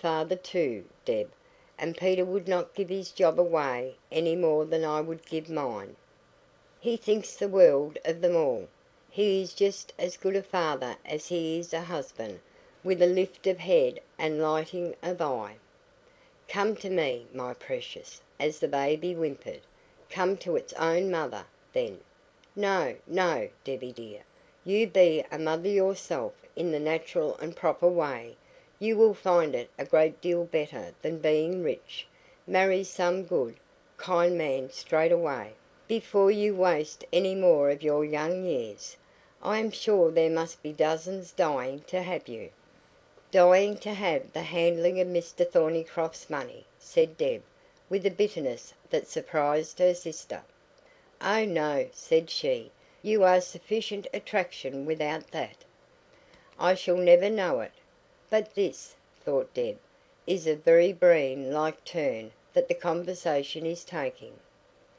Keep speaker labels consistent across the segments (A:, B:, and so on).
A: father too, Deb, and Peter would not give his job away any more than I would give mine. He thinks the world of them all. He is just as good a father as he is a husband, with a lift of head and lighting of eye. Come to me, my precious, as the baby whimpered. Come to its own mother, then. No, no, Debbie dear. You be a mother yourself in the natural and proper way. You will find it a great deal better than being rich. Marry some good, kind man straight away, before you waste any more of your young years. I am sure there must be dozens dying to have you." "Dying to have the handling of Mr Thornycroft's money," said Deb, with a bitterness that surprised her sister. "Oh no," said she, "you are sufficient attraction without that." "I shall never know it. But this," thought Deb, "is a very Breen like turn that the conversation is taking.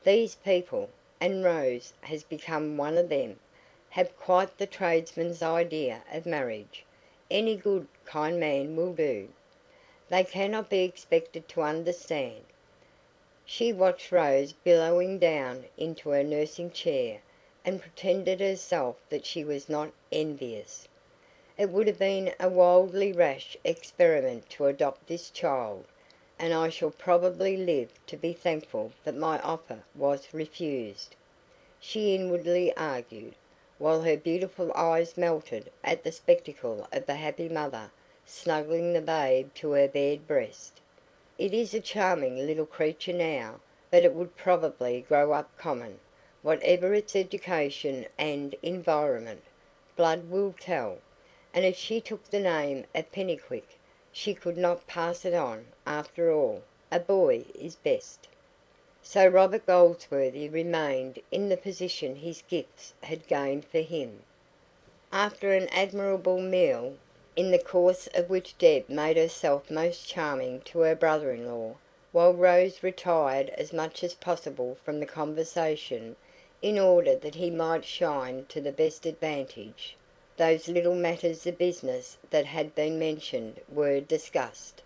A: These people and Rose has become one of them have quite the tradesman's idea of marriage. Any good, kind man will do. They cannot be expected to understand." She watched Rose billowing down into her nursing chair, and pretended herself that she was not envious. "It would have been a wildly rash experiment to adopt this child, and I shall probably live to be thankful that my offer was refused," she inwardly argued, while her beautiful eyes melted at the spectacle of the happy mother snuggling the babe to her bared breast. "It is a charming little creature now, but it would probably grow up common, whatever its education and environment. Blood will tell, and if she took the name of Pennycuick, she could not pass it on. After all, a boy is best." So Robert Goldsworthy remained in the position his gifts had gained for him. After an admirable meal, in the course of which Deb made herself most charming to her brother-in-law, while Rose retired as much as possible from the conversation, in order that he might shine to the best advantage, those little matters of business that had been mentioned were discussed.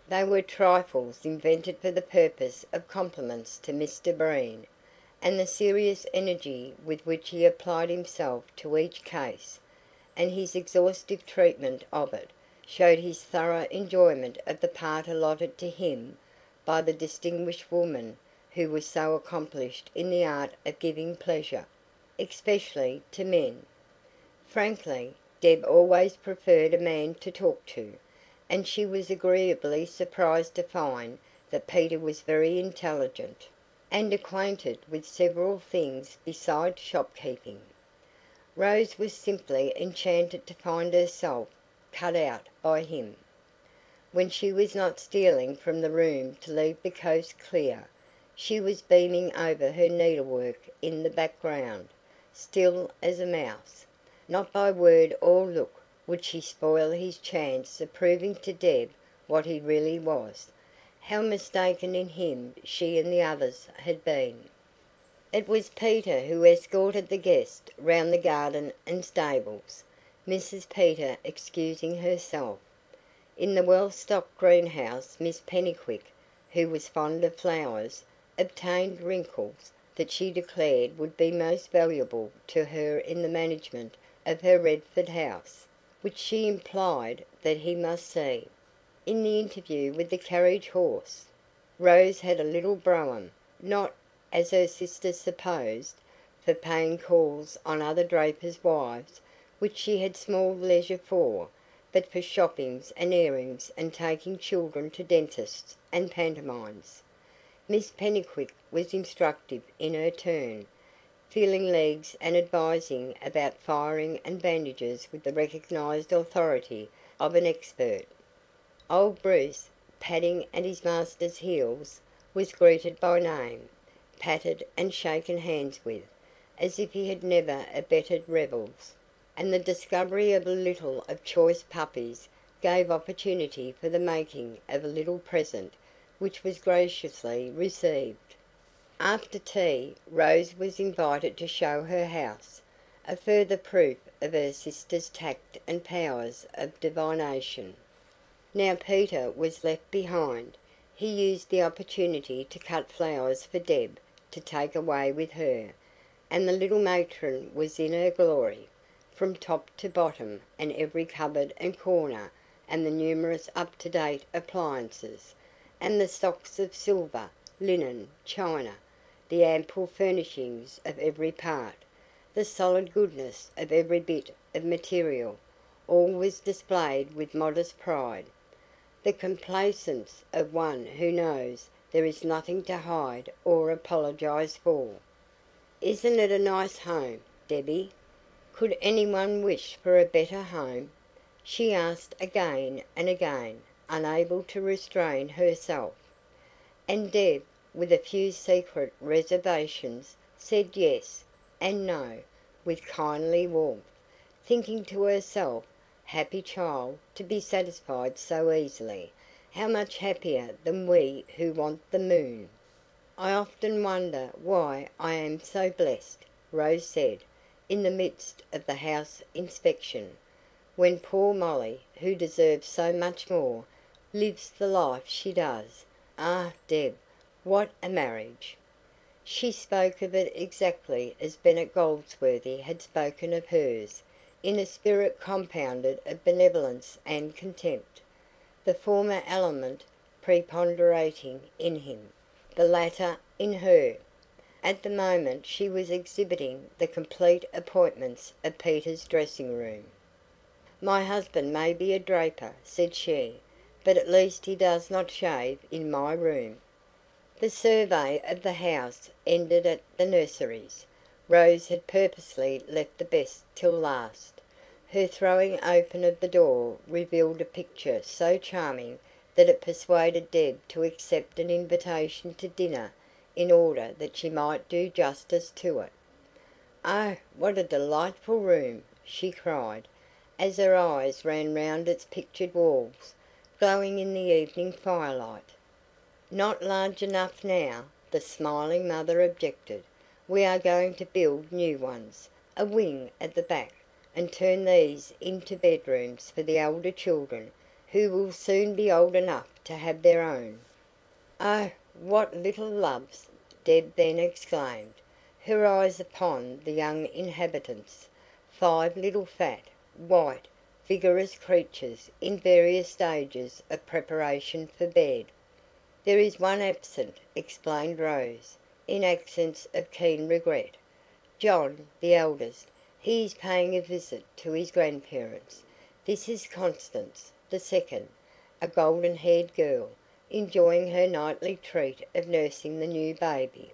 A: They were trifles invented for the purpose of compliments to Mr Breen, and the serious energy with which he applied himself to each case, and his exhaustive treatment of it, showed his thorough enjoyment of the part allotted to him by the distinguished woman who was so accomplished in the art of giving pleasure, especially to men. Frankly, Deb always preferred a man to talk to, and she was agreeably surprised to find that Peter was very intelligent, and acquainted with several things besides shopkeeping. Rose was simply enchanted to find herself cut out by him. When she was not stealing from the room to leave the coast clear, she was beaming over her needlework in the background, still as a mouse. Not by word or look would she spoil his chance of proving to Deb what he really was. How mistaken in him she and the others had been! It was Peter who escorted the guest round the garden and stables, Mrs Peter excusing herself. In the well-stocked greenhouse Miss Pennycuick, who was fond of flowers, obtained wrinkles that she declared would be most valuable to her in the management of her Redford house, which she implied that he must see. In the interview with the carriage horse, Rose had a little brougham, not, as her sister supposed, for paying calls on other drapers' wives, which she had small leisure for, but for shoppings and airings and taking children to dentists and pantomimes. Miss Pennycuick was instructive in her turn, feeling legs and advising about firing and bandages with the recognised authority of an expert. Old Bruce, padding at his master's heels, was greeted by name, patted and shaken hands with, as if he had never abetted revels, and the discovery of a litter of choice puppies gave opportunity for the making of a little present, which was graciously received. After tea, Rose was invited to show her house, a further proof of her sister's tact and powers of divination. Now Peter was left behind. He used the opportunity to cut flowers for Deb to take away with her, and the little matron was in her glory, from top to bottom, and every cupboard and corner, and the numerous up-to-date appliances, and the stocks of silver, linen, china, the ample furnishings of every part, the solid goodness of every bit of material, all was displayed with modest pride, the complacence of one who knows there is nothing to hide or apologise for. "Isn't it a nice home, Debbie? Could anyone wish for a better home?" she asked again and again, unable to restrain herself. And Deb, with a few secret reservations, said yes and no with kindly warmth, thinking to herself, happy child, to be satisfied so easily, how much happier than we who want the moon. "I often wonder why I am so blessed," Rose said, in the midst of the house inspection, "when poor Molly, who deserves so much more, lives the life she does. Ah, Deb, what a marriage!" She spoke of it exactly as Bennet Goldsworthy had spoken of hers, in a spirit compounded of benevolence and contempt, the former element preponderating in him, the latter in her. At the moment she was exhibiting the complete appointments of Peter's dressing room. "My husband may be a draper," said she, "but at least he does not shave in my room." The survey of the house ended at the nurseries. Rose had purposely left the best till last. Her throwing open of the door revealed a picture so charming that it persuaded Deb to accept an invitation to dinner in order that she might do justice to it. "Oh, what a delightful room!" she cried, as her eyes ran round its pictured walls, glowing in the evening firelight. "Not large enough now," the smiling mother objected. "We are going to build new ones, a wing at the back, and turn these into bedrooms for the elder children, who will soon be old enough to have their own." "Oh, what little loves!" Deb then exclaimed, her eyes upon the young inhabitants, 5 little fat, white, vigorous creatures in various stages of preparation for bed. "There is one absent," explained Rose, in accents of keen regret. "John, the eldest. He is paying a visit to his grandparents. This is Constance, the second, a golden-haired girl, enjoying her nightly treat of nursing the new baby.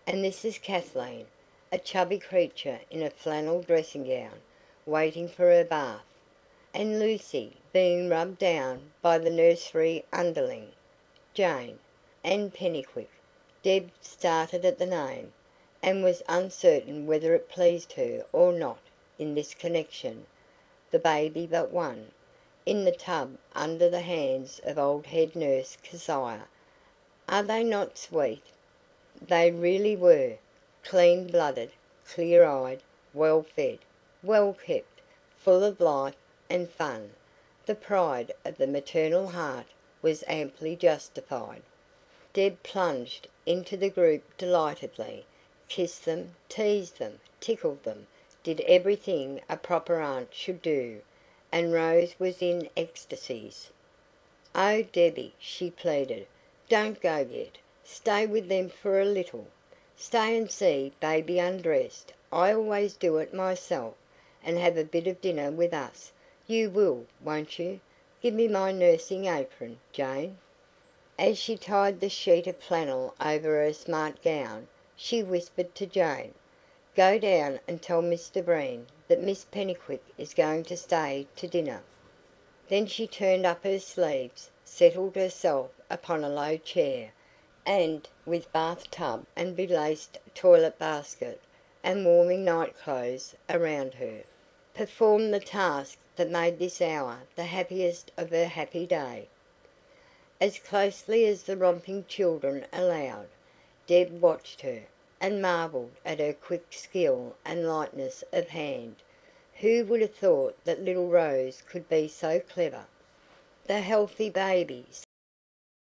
A: And this is Kathleen, a chubby creature in a flannel dressing-gown, waiting for her bath. And Lucy, being rubbed down by the nursery underling, Jane. And Pennycuick." Deb started at the name, and was uncertain whether it pleased her or not in this connection. The baby but one, in the tub under the hands of old head nurse Keziah. Are they not sweet? They really were. Clean-blooded, clear-eyed, well-fed, well-kept, full of life and fun. The pride of the maternal heart was amply justified. Deb plunged into the group delightedly, kissed them, teased them, tickled them, did everything a proper aunt should do, and Rose was in ecstasies. "Oh, Debbie," she pleaded, "don't go yet. Stay with them for a little. Stay and see baby undressed. I always do it myself, and have a bit of dinner with us. You will, won't you? Give me my nursing apron, Jane." As she tied the sheet of flannel over her smart gown, she whispered to Jane, "Go down and tell Mr Breen that Miss Pennycuick is going to stay to dinner." Then she turned up her sleeves, settled herself upon a low chair, and, with bath tub and belaced toilet basket, and warming night clothes around her, performed the task that made this hour the happiest of her happy day. As closely as the romping children allowed, Deb watched her, and marvelled at her quick skill and lightness of hand. Who would have thought that little Rose could be so clever? The healthy babies!